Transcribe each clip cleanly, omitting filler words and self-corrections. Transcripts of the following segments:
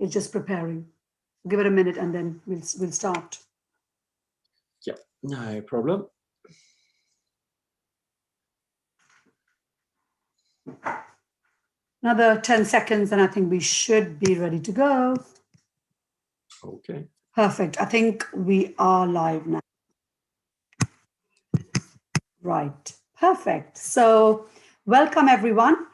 It's just preparing. Give it a minute and then we'll start. Yeah, no problem. Another 10 seconds and I think we should be ready to go. Okay. Perfect. I think we are live now. Right. Perfect. So welcome everyone.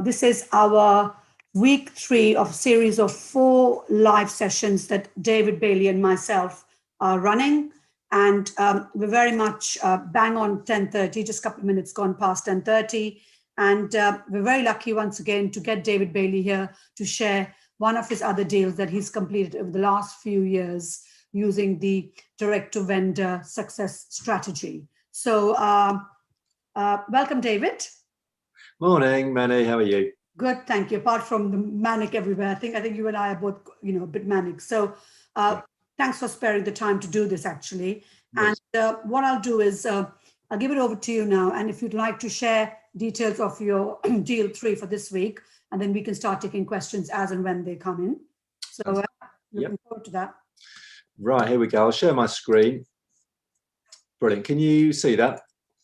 This is our week 3 of a series of 4 live sessions that David Bailey and myself are running. And we're very much bang on 10:30, just a couple of minutes gone past 10:30. And we're very lucky once again to get David Bailey here to share one of his other deals that he's completed over the last few years using the direct-to-vendor success strategy. So welcome, David. Morning, Manny. How are you? Good, thank you. Apart from the manic everywhere, I think you and I are both, a bit manic. So thanks for sparing the time to do this, actually. Yes. And what I'll do is I'll give it over to you now. And if you'd like to share details of your deal 3 for this week, and then we can start taking questions as and when they come in. So looking forward to that. Right, here we go. I'll share my screen. Brilliant. Can you see that?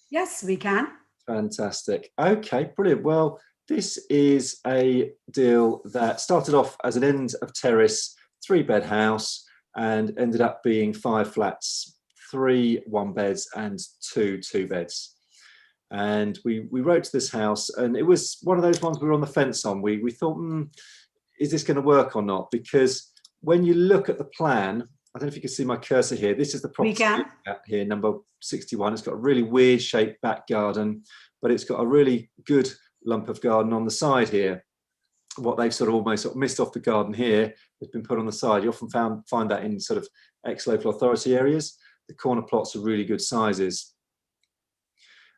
Yes, we can. Fantastic. Okay, brilliant. Well, this is a deal that started off as an end of terrace 3-bed house and ended up being 5 flats, 3 1-beds and 2 2-beds. And we wrote to this house, and it was one of those ones we were on the fence on. We thought, is this going to work or not? Because when you look at the plan, I don't know if you can see my cursor here. This is the property here, number 61. It's got a really weird shaped back garden, but it's got a really good lump of garden on the side here. What they've almost missed off the garden here has been put on the side. You often find that in sort of ex-local authority areas. The corner plots are really good sizes.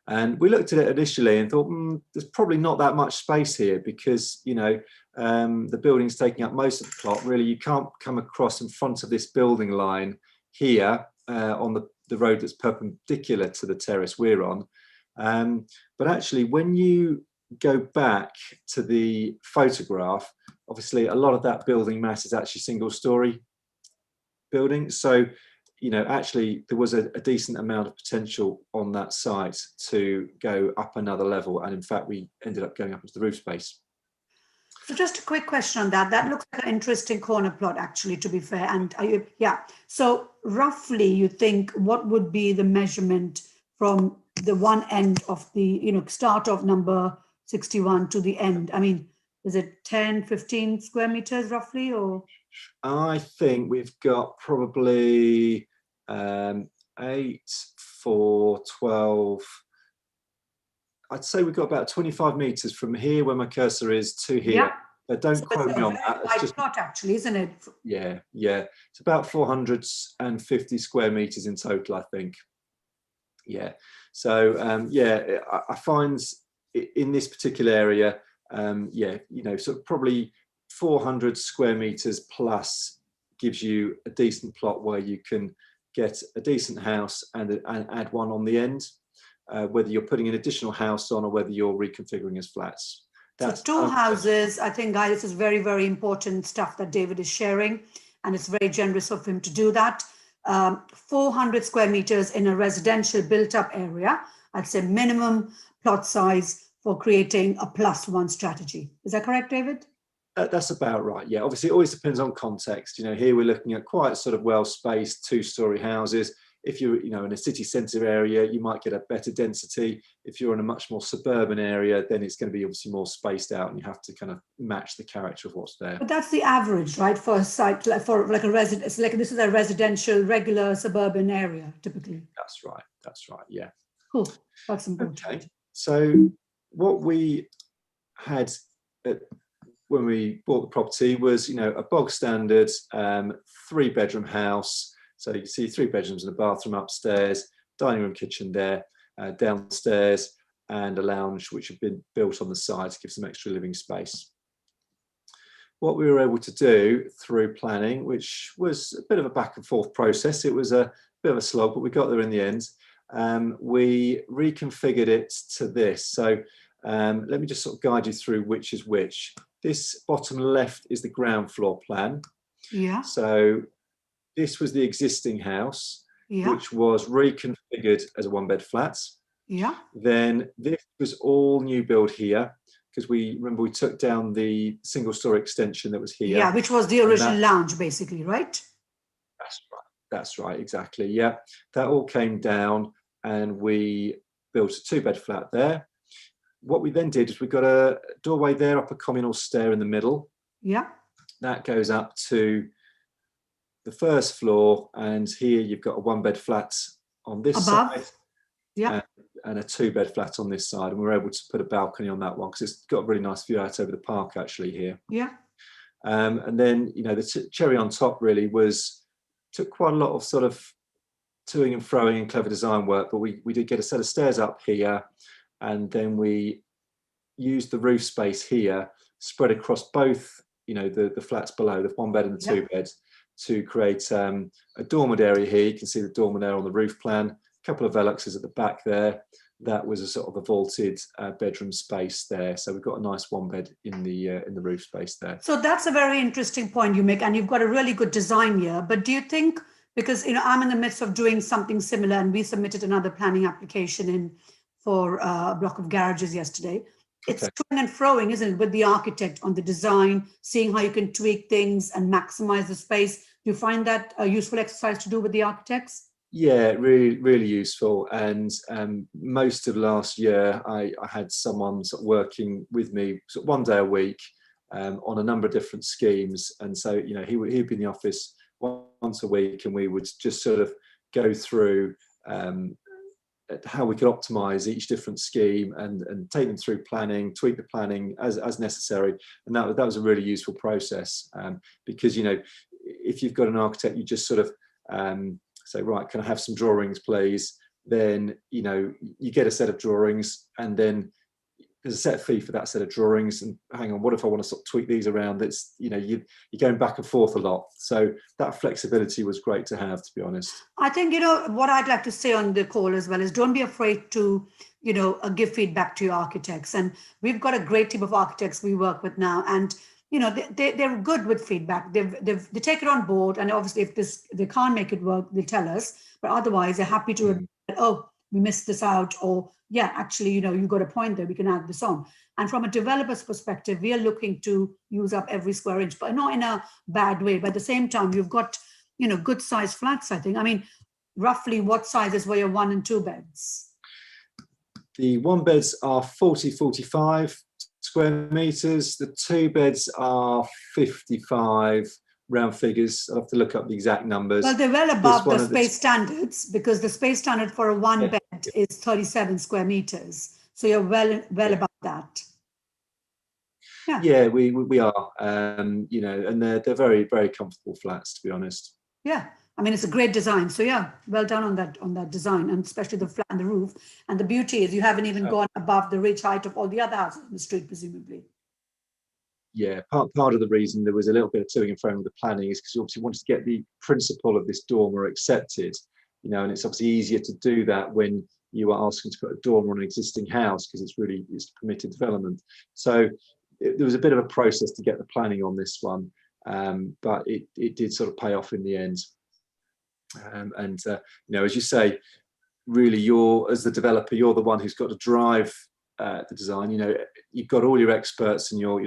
And we looked at it initially and thought, there's probably not that much space here because, the building's taking up most of the plot. Really, you can't come across in front of this building line here on the road that's perpendicular to the terrace we're on. But actually, when you go back to the photograph, obviously a lot of that building mass is actually single-story building. So, actually there was a decent amount of potential on that site to go up another level. And in fact, we ended up going up into the roof space. So just a quick question on that. That looks like an interesting corner plot, actually, to be fair. And so roughly you think what would be the measurement from the one end of the, start of number 61 to the end? I mean, is it 10, 15 square meters roughly, or? I think we've got probably 8, 4, 12. I'd say we've got about 25 meters from here where my cursor is to here. Yeah. But don't quote me on that. It's just plot, actually, isn't it? Yeah. It's about 450 square meters in total, I think. Yeah. So I find in this particular area, probably 400 square meters plus gives you a decent plot where you can get a decent house and add one on the end, whether you're putting an additional house on or whether you're reconfiguring as flats. That's so 2 houses. I think, guys, this is very, very important stuff that David is sharing, and it's very generous of him to do that. 400 square meters in a residential built-up area. I'd say minimum plot size for creating a +1 strategy. Is that correct, David? That's about right. Yeah, obviously it always depends on context. Here we're looking at quite sort of well-spaced 2-story houses. If you're, in a city centre area, you might get a better density. If you're in a much more suburban area, then it's going to be obviously more spaced out, and you have to kind of match the character of what's there. But that's the average, right, for a site, for like a resident. It's like this is a residential, regular suburban area, typically. That's right. Yeah. Cool. That's important. Okay. So what we had when we bought the property was, a bog standard 3-bedroom house. So you can see 3 bedrooms and a bathroom upstairs, dining room, kitchen there, downstairs, and a lounge which had been built on the side to give some extra living space. What we were able to do through planning, which was a bit of a back and forth process, it was a bit of a slog, but we got there in the end. We reconfigured it to this. So let me just sort of guide you through which is which. this bottom left is the ground floor plan. Yeah. So this was the existing house, Yeah. which was reconfigured as a one-bed flat. Yeah. Then this was all new build here, because we took down the single-story extension that was here. Yeah, which was the original lounge, basically, right? That's right. That's right, exactly. Yeah, that all came down, and we built a two-bed flat there. What we then did is we got a doorway there, up a communal stair in the middle. Yeah. That goes up to the first floor, and here you've got a one-bed flat on this above side. Yeah. And a two-bed flat on this side, and we were able to put a balcony on that one because it's got a really nice view out over the park actually here. Yeah. And then, you know, the cherry on top really took quite a lot of sort of toing and froing and clever design work, but we did get a set of stairs up here, and then we used the roof space here spread across both, you know, the flats below, the one bed and the two bed, to create a dormer area here. You can see the dormer there on the roof plan. A couple of veluxes at the back there. That was a sort of a vaulted bedroom space there. So we've got a nice one bed in the roof space there. So that's a very interesting point you make, and you've got a really good design here. But do you think, because you know I'm in the midst of doing something similar, and we submitted another planning application in for a block of garages yesterday. It's toing and froing, isn't it, with the architect on the design, seeing how you can tweak things and maximize the space. Do you find that a useful exercise to do with the architects? Yeah, really, really useful. And most of last year, I had someone sort of working with me sort of one day a week on a number of different schemes. And so, you know, he'd be in the office once a week, and we would just sort of go through how we could optimize each different scheme and take them through planning, tweak the planning as necessary. And that was a really useful process because, you know, if you've got an architect, you just sort of say, right, can I have some drawings, please? Then, you know, you get a set of drawings, and then there's a set fee for that set of drawings. And hang on, what if I want to sort of tweak these around? That's, you know, you're going back and forth a lot. So that flexibility was great to have, to be honest. I think, you know, what I'd like to say on the call as well is don't be afraid to, you know, give feedback to your architects. And we've got a great team of architects we work with now. And you know, they're good with feedback. They take it on board, and obviously, if they can't make it work, they tell us. But otherwise, they're happy to admit, oh, we missed this out, or yeah, actually, you know, you got a point there. We can add this on. And from a developer's perspective, we are looking to use up every square inch, but not in a bad way. But at the same time, you've got, you know, good size flats. I think. I mean, roughly, what sizes were your 1 and 2 beds? The one beds are 45 square meters. The two beds are 55, round figures. I'll have to look up the exact numbers. Well, they're well above the space standards, because the space standard for a one bed is 37 square meters. So you're well above that. Yeah, we are. You know, and they're very, very comfortable flats, to be honest. Yeah. I mean, it's a great design. So yeah, well done on that design, and especially the flat and the roof. And the beauty is you haven't even gone above the ridge height of all the other houses in the street, presumably. Yeah, part of the reason there was a little bit of toing and froing with the planning is because you obviously wanted to get the principle of this dormer accepted, you know, and it's obviously easier to do that when you are asking to put a dormer on an existing house, because it's permitted development. So there was a bit of a process to get the planning on this one, but it did sort of pay off in the end. You know, as you say, really, as the developer, you're the one who's got to drive the design. You know, you've got all your experts and your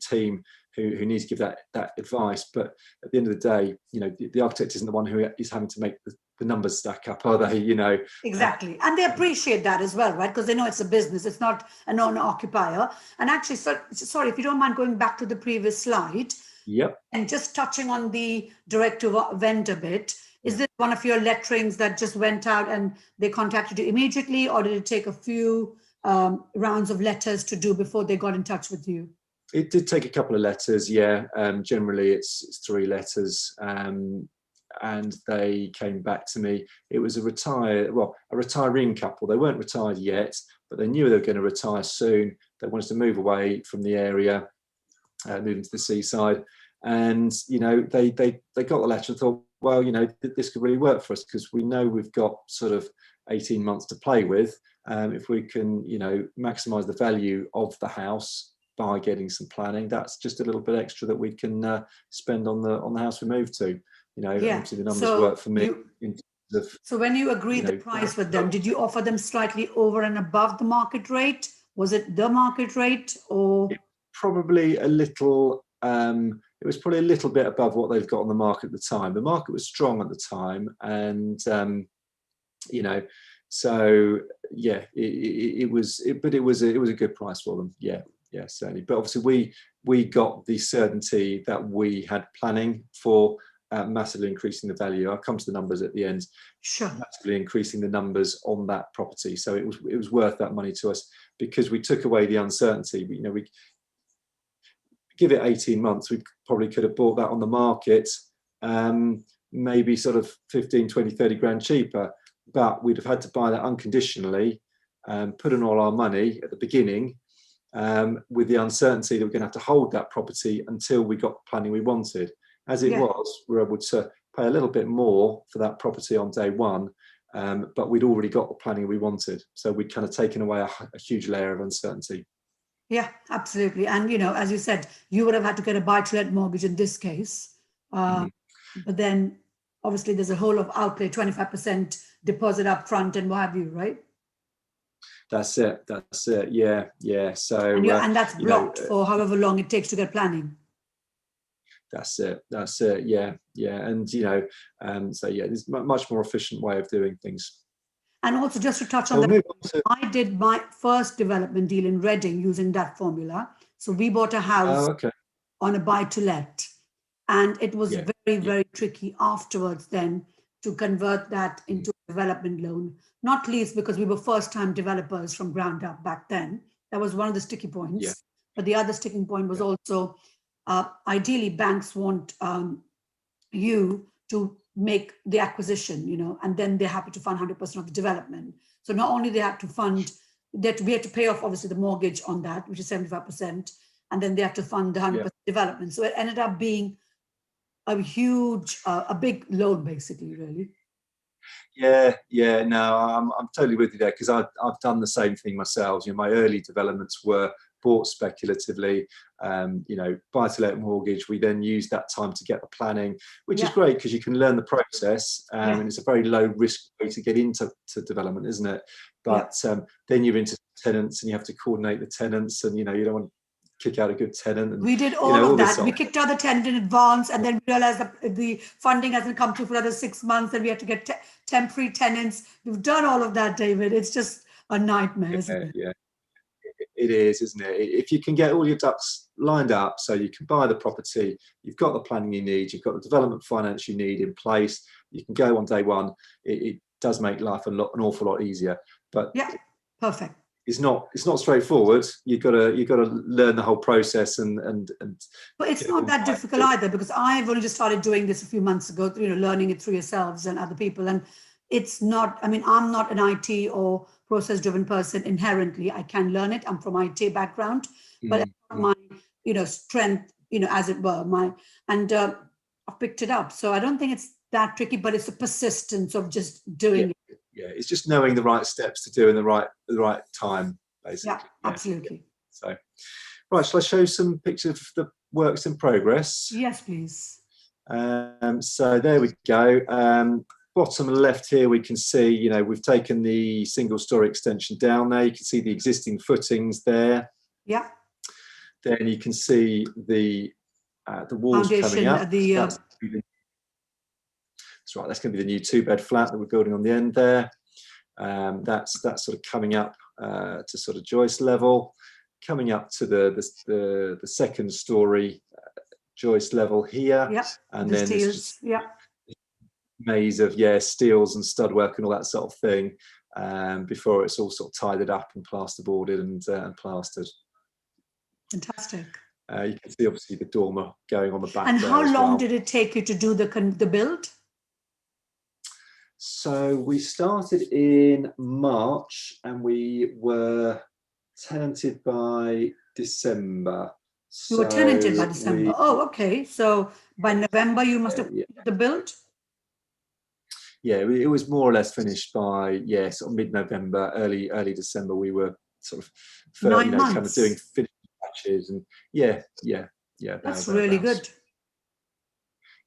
team who need to give that advice. But at the end of the day, you know, the architect isn't the one who is having to make the numbers stack up, are they? You know, exactly, and they appreciate that as well, right? Because they know it's a business; it's not a non-occupier. And actually, sorry, if you don't mind going back to the previous slide. Yep. And just touching on the direct to vendor bit. Is this one of your letterings that just went out and they contacted you immediately, or did it take a few rounds of letters to do before they got in touch with you? It did take a couple of letters, yeah. Generally, it's 3 letters, and they came back to me. It was a retiring couple. They weren't retired yet, but they knew they were going to retire soon. They wanted to move away from the area, moving to the seaside, and you know, they got the letter and thought, well, you know, this could really work for us, because we know we've got sort of 18 months to play with. If we can, you know, maximize the value of the house, by getting some planning, that's just a little bit extra that we can spend on the house we move to. You know, Yeah. obviously the numbers So work for me in terms of, so when you agreed the know, price with them, did you offer them slightly over and above the market rate? Was it the market rate or? probably a little, it was probably a little bit above what they've got on the market at the time. The market was strong at the time, and you know, so yeah, it was a good price for them. Yeah, certainly. But obviously we got the certainty that we had planning for massively increasing the value. I'll come to the numbers at the end. Sure. Massively increasing the numbers on that property, so it was worth that money to us because we took away the uncertainty. You know, we give it 18 months, we probably could have bought that on the market, maybe sort of 15, 20, 30 grand cheaper, but we'd have had to buy that unconditionally, put in all our money at the beginning, with the uncertainty that we're going to have to hold that property until we got the planning we wanted. As it was, we were able to pay a little bit more for that property on day one, but we'd already got the planning we wanted. So we'd kind of taken away a huge layer of uncertainty. Yeah, absolutely. And, you know, as you said, you would have had to get a buy-to-let mortgage in this case. But then obviously there's a whole of outlay, 25% deposit up front and what have you, right? That's it. Yeah. So and that's blocked for however long it takes to get planning. That's it. Yeah. And, you know, so yeah, there's a much more efficient way of doing things. And also just to touch on that, I did my first development deal in Reading using that formula. So we bought a house on a buy-to-let, and it was very tricky afterwards then to convert that into a development loan, not least because we were first-time developers from ground up back then. That was one of the sticky points. Yeah. But the other sticking point was also, ideally, banks want you to make the acquisition, you know, and then they're happy to fund 100% of the development. So not only they have to fund, we had to pay off obviously the mortgage on that, which is 75%, and then they have to fund the 100% development. So it ended up being a huge, a big loan, basically, really. Yeah. No, I'm totally with you there, because I've done the same thing myself. You know, my early developments were bought speculatively, you know, buy-to-let mortgage. We then used that time to get the planning, which is great because you can learn the process, and it's a very low risk way to get into development, isn't it? But then you're into tenants and you have to coordinate the tenants, and, you know, you don't want to kick out a good tenant. And, we did all of that. We kicked out the tenant in advance, and then we realized that the funding hasn't come through for another 6 months, and we had to get temporary tenants. We've done all of that, David. It's just a nightmare, isn't it? Yeah. It is, isn't it? If you can get all your ducks lined up so you can buy the property, you've got the planning you need, you've got the development finance you need in place, you can go on day one, it does make life an awful lot easier. But yeah, perfect. It's not straightforward. You've got to learn the whole process and but it's not that difficult either, because I've only just started doing this a few months ago, you know, learning it through yourselves and other people. And it's not, I mean, I'm not an IT or process driven person inherently. I can learn it. I'm from IT background, but it's not my, you know, strength, you know, as it were, I've picked it up. So I don't think it's that tricky, but it's a persistence of just doing it. Yeah, it's just knowing the right steps to do in the right time, basically. Yeah, absolutely. So, right, shall I show some pictures of the works in progress? Yes, please. So there we go. Bottom left here, we can see, you know, we've taken the single story extension down there. You can see the existing footings there. Yeah. Then you can see the walls foundation, coming up. That's right. That's going to be the new 2-bed flat that we're building on the end there. That's sort of coming up to sort of joist level, coming up to the second story joist level here. Yeah. And the then steels. Yeah. Maze of steels and stud work and all that sort of thing, before it's all sort of tidied up and plasterboarded and plastered. Fantastic. You can see obviously the dormer going on the back. And how long well. did it take you to do the build? So we started in March and we were tenanted by December. You were tenanted by December. Oh, okay. So by November you must have completed the build? Yeah, it was more or less finished by sort of mid-November, early December. We were sort of 9 months. kind of doing finishing patches, and yeah. That's really thereabouts. good.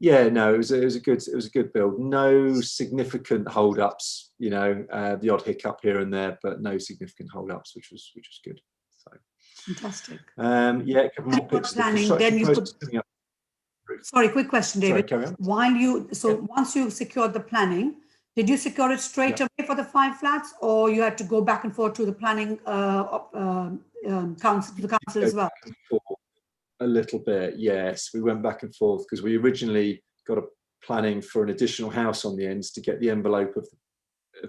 Yeah, no, it was a good build. No significant hold-ups, the odd hiccup here and there, but no significant hold-ups, which was good. So Fantastic. yeah, a couple more bits of the Planning, construction then you process could. coming up. Sorry, quick question, Sorry, David. carry on. Once you secured the planning, did you secure it straight away for the 5 flats, or you had to go back and forth to the planning council, to the council as well? Back and forth a little bit, yes. We went back and forth because we originally got a planning for an additional house on the ends to get the envelope of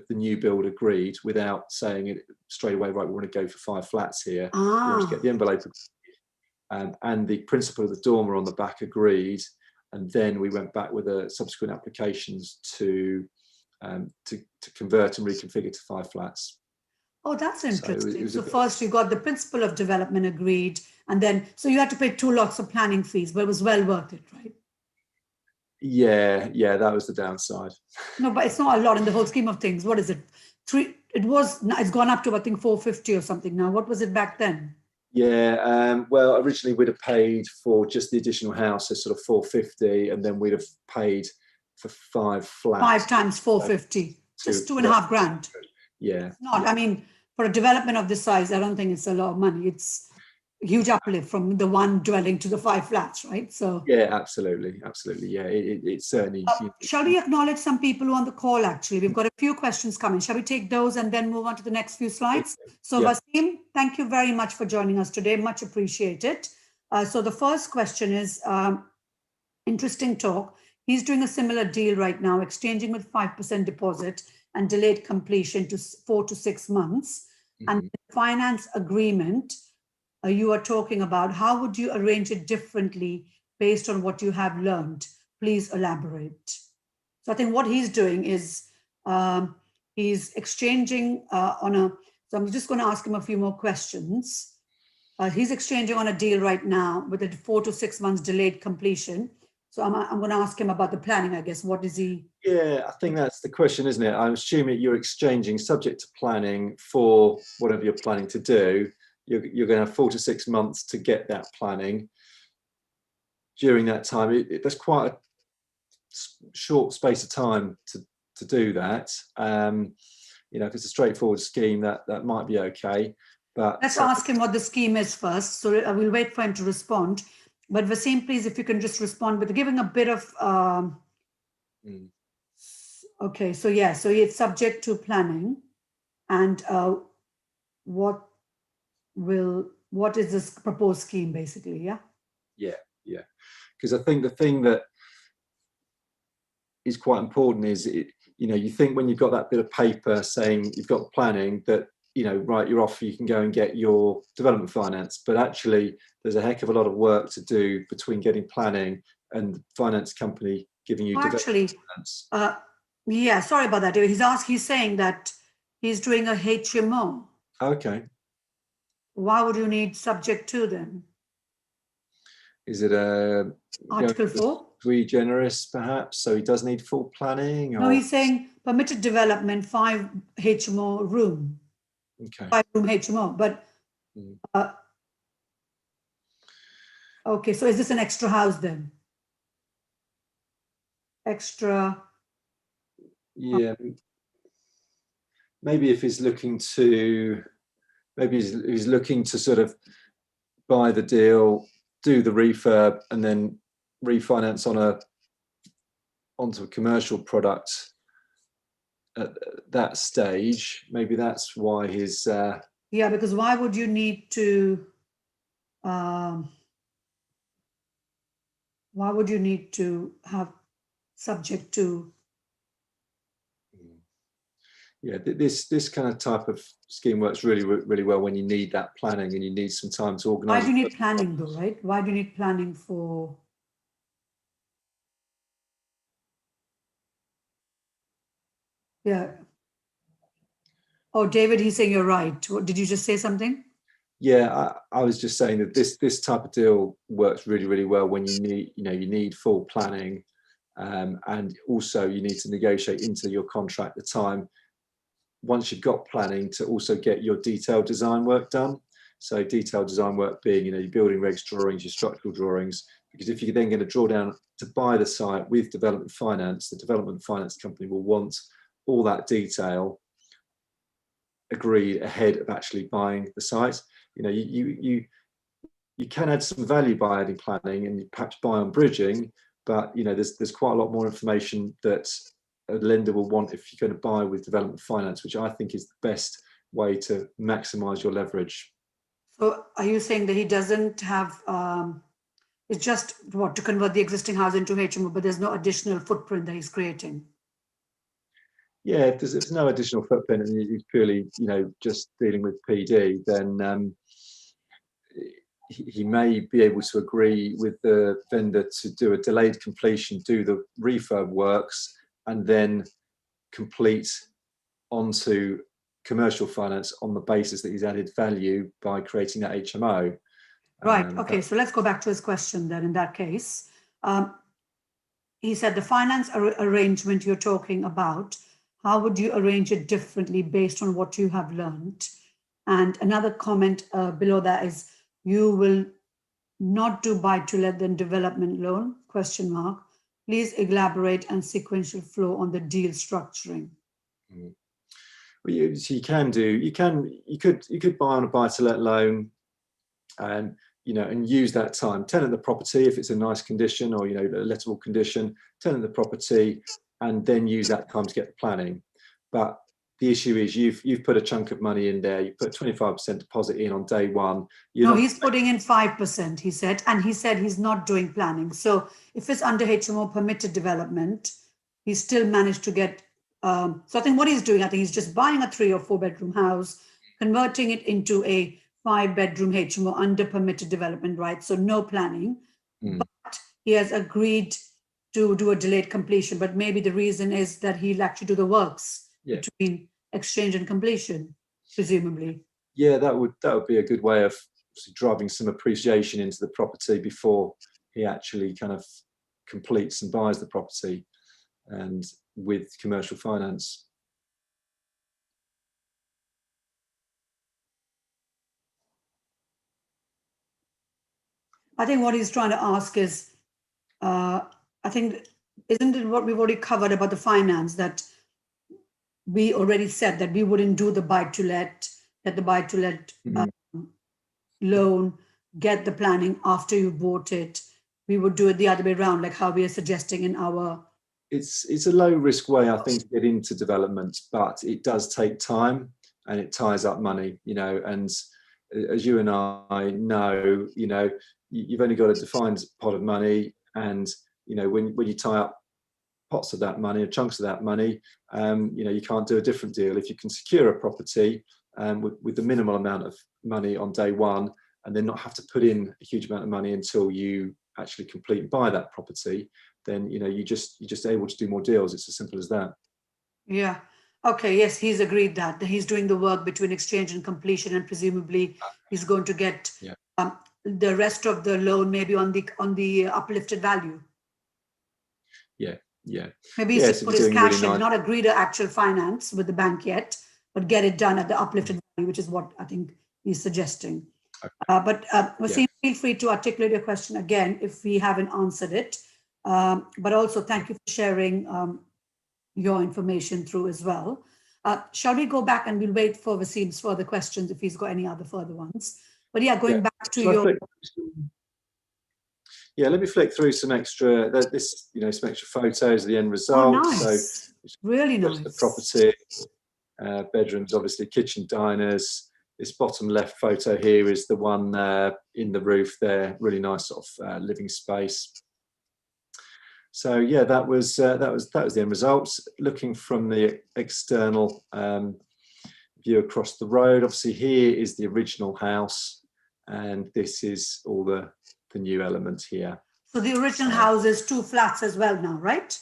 the new build agreed without saying it straight away, right, we want to go for 5 flats here. We want to get the envelope agreed, and the principle of the dormer on the back agreed, and then we went back with subsequent applications to convert and reconfigure to 5 flats. Oh, that's interesting. So, so first you got the principle of development agreed, and then so you had to pay 2 lots of planning fees, but it was well worth it, right? Yeah, that was the downside. No, but it's not a lot in the whole scheme of things. What is it? It's gone up to, I think, 450 or something now. What was it back then? Yeah, well, originally we'd have paid for just the additional house, so sort of 450, and then we'd have paid for 5 flats. 5 times 450, just 2.5 grand. Yeah. Not, I mean, for a development of this size, I don't think it's a lot of money. It's a huge uplift from the 1 dwelling to the 5 flats, right? So yeah, absolutely. Yeah, it's certainly. Shall we acknowledge some people who are on the call? Actually, we've got a few questions coming. Shall we take those and then move on to the next few slides? So Wasim, thank you very much for joining us today. Much appreciated. So the first question is, interesting talk. He's doing a similar deal right now, exchanging with 5% deposit and delayed completion to 4 to 6 months. And the finance agreement you are talking about, how would you arrange it differently based on what you have learned? Please elaborate. So I think what he's doing is he's exchanging so I'm just going to ask him a few more questions. He's exchanging on a deal right now with a 4 to 6 months delayed completion. So I'm going to ask him about the planning, I guess. What is he? Yeah, I think that's the question, isn't it? I'm assuming you're exchanging subject to planning for whatever you're planning to do. You're going to have 4 to 6 months to get that planning. During that time, there's quite a short space of time to do that. If it's a straightforward scheme, that might be okay. But let's ask him what the scheme is first. So I will wait for him to respond. But Wasim, please, if you can just respond with giving a bit of. Okay, so yeah, so it's subject to planning, and what is this proposed scheme basically? Yeah. Because I think the thing that is quite important is you think when you've got that bit of paper saying you've got planning that right, you're off, you can go and get your development finance, but actually there's a heck of a lot of work to do between getting planning and the finance company giving you development finance. Yeah, sorry about that, David. He's saying that he's doing a HMO. Okay. Why would you need subject to then? Is it Article 4? Sui generis, perhaps? So he does need full planning? Or? No, he's saying permitted development, 5 HMO room. Okay. 5-room HMO, but okay. So is this an extra house then? Extra. Yeah. Maybe if he's looking to, he's looking to sort of buy the deal, do the refurb, and then refinance onto a commercial product at that stage. Maybe that's why his yeah, because why would you need to have subject to? Yeah, this kind of type of scheme works really, really well when you need that planning and you need some time to organise. Why do you need planning though, right? Why do you need planning for? Yeah. Oh, David, he's saying you're right. What, did you just say something? Yeah, I was just saying that this type of deal works really, really well when you need full planning, and also you need to negotiate into your contract the time once you've got planning to also get your detailed design work done. So detailed design work being, your building regs drawings, your structural drawings, because if you're then going to draw down to buy the site with development finance, the development finance company will want all that detail agreed ahead of actually buying the site. You can add some value by adding planning and you perhaps buy on bridging, but there's quite a lot more information that a lender will want if you're going to buy with development finance, which I think is the best way to maximize your leverage. So are you saying that he doesn't have, it's just to convert the existing house into HMO, but there's no additional footprint that he's creating? Yeah, if there's no additional footprint and he's purely, just dealing with PD, then he may be able to agree with the vendor to do a delayed completion, do the refurb works, and then complete onto commercial finance on the basis that he's added value by creating that HMO. Right. Okay. So let's go back to his question then. In that case, he said the finance arrangement you're talking about, how would you arrange it differently based on what you have learned? And another comment below that is, you will not do buy-to-let then development loan, ? Please elaborate and sequential flow on the deal structuring. Well, you could buy on a buy-to-let loan and and use that time, tenant the property if it's a nice condition or a lettable condition, tenant the property, and then use that time to get the planning. But the issue is you've put a chunk of money in there. You put 25% deposit in on day one. He's putting in 5%, he said, and he said he's not doing planning. So if it's under HMO permitted development, he still managed to get. So I think what he's doing, he's just buying a 3 or 4 bedroom house, converting it into a 5-bedroom HMO under permitted development, right? So no planning, but he has agreed to do a delayed completion. But maybe the reason is that he'll actually do the works between exchange and completion, presumably. Yeah, that would be a good way of driving some appreciation into the property before he actually kind of completes and buys the property, and with commercial finance. I think what he's trying to ask is, I think, isn't it what we've already covered about the finance, that we already said that we wouldn't do the buy-to-let, that the buy-to-let loan, get the planning after you bought it. We would do it the other way around, like how we are suggesting in our... It's a low-risk way, I think, to get into development, but it does take time and it ties up money, and as you and I know, you've only got a defined pot of money, and when you tie up pots of that money or chunks of that money, you can't do a different deal. If you can secure a property with the minimal amount of money on day one, and then not have to put in a huge amount of money until you actually complete and buy that property, then you're just able to do more deals. It's as simple as that. Yeah. Okay. Yes, he's agreed that he's doing the work between exchange and completion, and presumably he's going to get the rest of the loan maybe on the uplifted value. Yeah. Maybe he's put his cash in, not agree to actual finance with the bank yet, but get it done at the uplifted value, which is what I think he's suggesting. Okay. Wasim, feel free to articulate your question again if we haven't answered it. But also thank you for sharing your information through as well. Shall we go back, and we'll wait for Wasim's further questions if he's got any other further ones. But going back to your... let me flick through some extra, some extra photos of the end result. Oh, nice. So really nice. The property, bedrooms, obviously kitchen, diners. This bottom left photo here is the one in the roof there. Really nice sort of living space. So yeah, that was the end results. Looking from the external view across the road, obviously here is the original house, and this is all the new element here. So the original house is 2 flats as well now, right?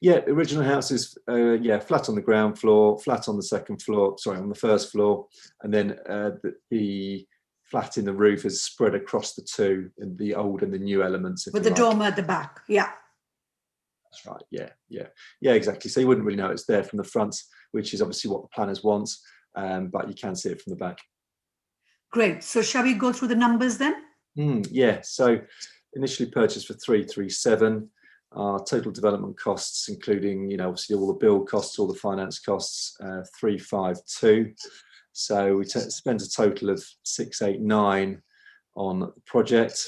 Yeah, the original house is flat on the ground floor, flat on the second floor, on the first floor, and then the flat in the roof is spread across the two, in the old and the new elements. With the dormer at the back, yeah. That's right, yeah, exactly. So you wouldn't really know it's there from the front, which is obviously what the planners want, but you can see it from the back. Great. So shall we go through the numbers then? Yeah, so initially purchased for 337. Our total development costs, including, obviously all the build costs, all the finance costs, 352. So we spent a total of 689 on the project,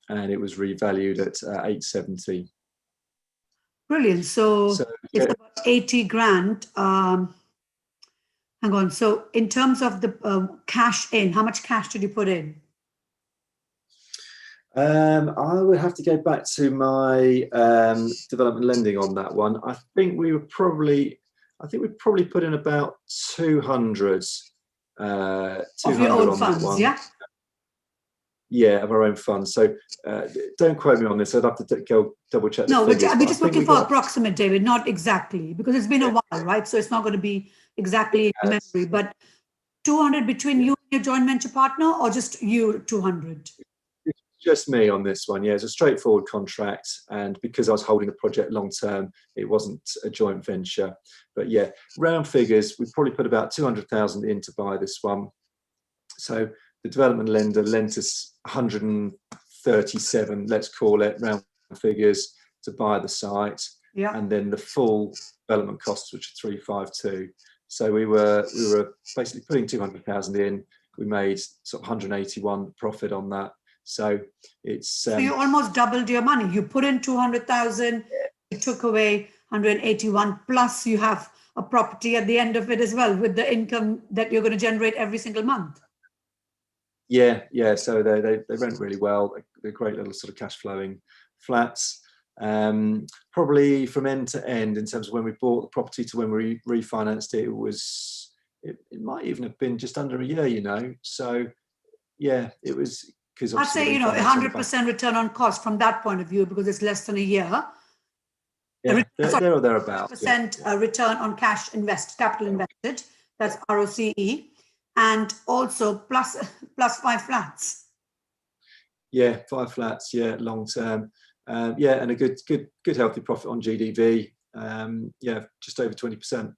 and it was revalued at 870. Brilliant. So it's yeah. about 80 grand. Hang on. So in terms of the cash in, how much cash did you put in? I would have to go back to my development lending on that one. I think we probably put in about 200. 200 of your own on funds, that one. yeah? Yeah, of our own funds. So don't quote me on this. I'd have to go double check. No, we're just looking for approximate, David, not exactly, because it's been a while, right? So it's not going to be exactly in memory, but 200 between you and your joint venture partner, or just you 200? Just me on this one. Yeah, it's a straightforward contract, and because I was holding the project long term, it wasn't a joint venture. But yeah, round figures, we probably put about 200,000 in to buy this one. So the development lender lent us 137, let's call it, round figures, to buy the site. Yeah. And then the full development costs, which are 352. So we were basically putting 200,000 in. We made sort of 181 profit on that. So it's so you almost doubled your money. You put in 200,000, you took away 181, plus you have a property at the end of it as well, with the income that you're going to generate every single month. Yeah. So they rent really well. They're great little sort of cash flowing flats. Probably from end to end, in terms of when we bought the property to when we refinanced it, it might even have been just under a year. So yeah, it was. I'd say, 100% return on cost from that point of view, because it's less than a year. Yeah, there or thereabouts. 100% return on capital invested. That's ROCE, and also plus 5 flats. Yeah, 5 flats. Yeah, long term. Yeah, and a good healthy profit on GDV. Yeah, just over 20%.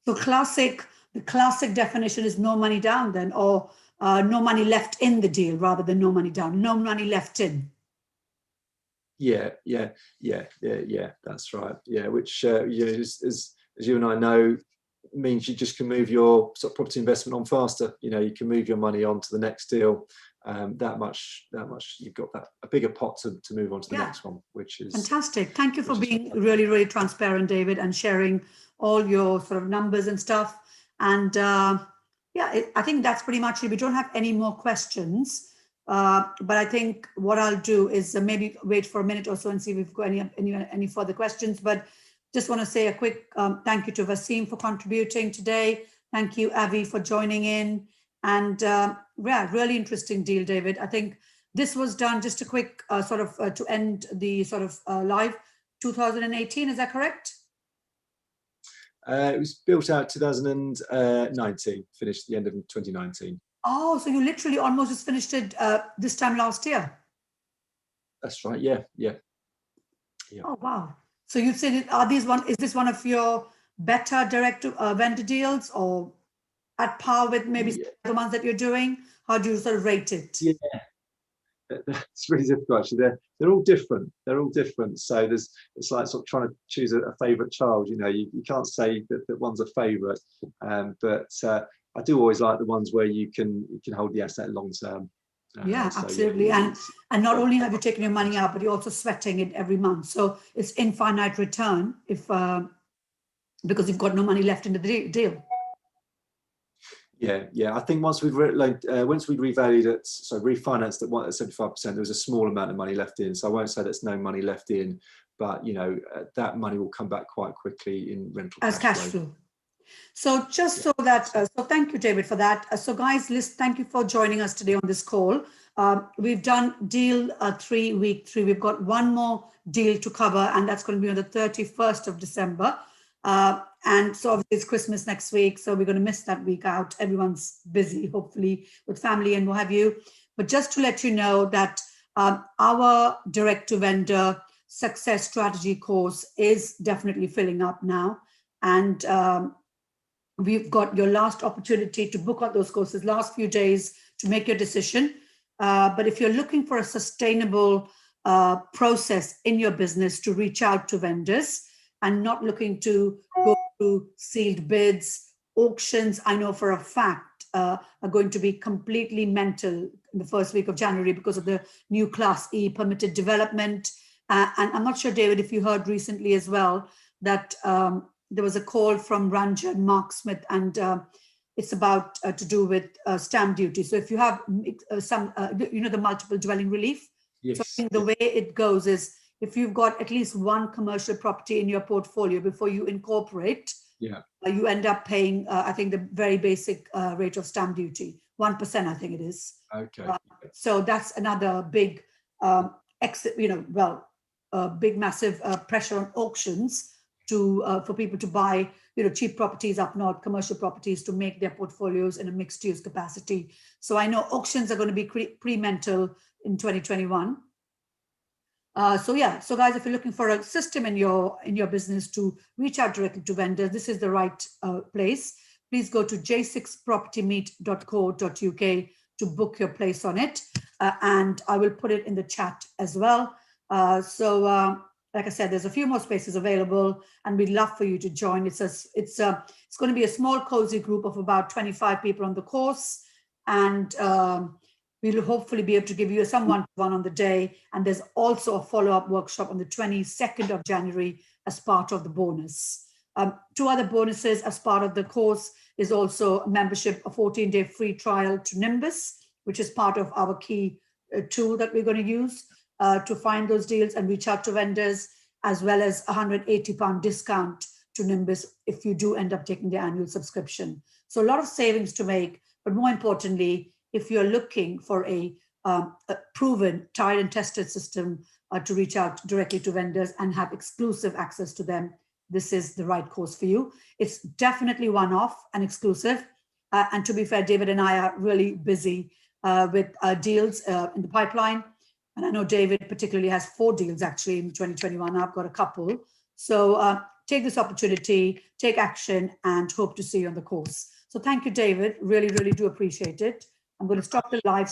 So the classic definition is no money down then, or no money left in the deal rather than no money down, no money left in. Yeah, that's right. Yeah, which as you and I know, means you just can move your sort of property investment on faster. You can move your money on to the next deal. That much you've got a bigger pot to move on to the next one, which is fantastic. Thank you for being really, really transparent, David, and sharing all your sort of numbers and stuff. And I think that's pretty much it. We don't have any more questions, but I think what I'll do is maybe wait for a minute or so and see if we've got any further questions. But just want to say a quick thank you to Vaseem for contributing today. Thank you, Avi, for joining in. And really interesting deal, David. I think this was done, just a quick to end the live, 2018, is that correct? It was built out 2019, finished at the end of 2019. Oh, so you literally almost just finished it this time last year. That's right. Yeah. Oh, wow. So you'd say, is this one of your better direct vendor deals, or at par with maybe the ones that you're doing? How do you sort of rate it? Yeah, that's really difficult actually. They're all different. So it's like sort of trying to choose a favorite child. You can't say that one's a favorite, but I do always like the ones where you can hold the asset long term. Absolutely. And not only have you taken your money out, but you're also sweating it every month. So it's infinite return because you've got no money left in the deal. Yeah. I think once we'd revalued it, so refinanced at 75%, there was a small amount of money left in. So I won't say there's no money left in, but that money will come back quite quickly in rental as cash flow. So just so that, so thank you, David, for that. So guys, thank you for joining us today on this call. We've done deal 3, week 3. We've got one more deal to cover, and that's going to be on the 31st of December. And so obviously it's Christmas next week, so we're going to miss that week out. Everyone's busy, hopefully, with family and what have you. But just to let you know that our direct-to-vendor success strategy course is definitely filling up now. And we've got your last opportunity to book on those courses, last few days to make your decision. But if you're looking for a sustainable process in your business to reach out to vendors and not looking to go through sealed bids, auctions, I know for a fact are going to be completely mental in the first week of January because of the new Class E permitted development. And I'm not sure, David, if you heard recently as well that there was a call from Ranjan Mark Smith, and it's about to do with stamp duty. So if you have the multiple dwelling relief, Yes. so I think the way it goes is if you've got at least one commercial property in your portfolio before you incorporate, you end up paying, I think, the very basic rate of stamp duty, 1%, I think it is. Okay. So that's another big, big massive pressure on auctions for people to buy, cheap properties up north, commercial properties to make their portfolios in a mixed use capacity. So I know auctions are going to be pretty mental in 2021. So guys, if you're looking for a system in your business to reach out directly to vendors, this is the right place. Please go to j6propertymeet.co.uk to book your place on it, and I will put it in the chat as well. Like I said, there's a few more spaces available, and we'd love for you to join. It's going to be a small, cozy group of about 25 people on the course, and we'll hopefully be able to give you some one-to-one on the day. And there's also a follow-up workshop on the 22nd of January as part of the bonus. Two other bonuses as part of the course is also a membership, a 14-day free trial to Nimbus, which is part of our key tool that we're going to use to find those deals and reach out to vendors, as well as a £180 discount to Nimbus if you do end up taking the annual subscription. So a lot of savings to make, but more importantly, if you're looking for a proven, tried and tested system to reach out directly to vendors and have exclusive access to them, this is the right course for you. It's definitely one-off and exclusive. And to be fair, David and I are really busy with deals in the pipeline. And I know David particularly has 4 deals actually in 2021. I've got a couple. So take this opportunity, take action, and hope to see you on the course. So thank you, David. Really, really do appreciate it. I'm going to stop the live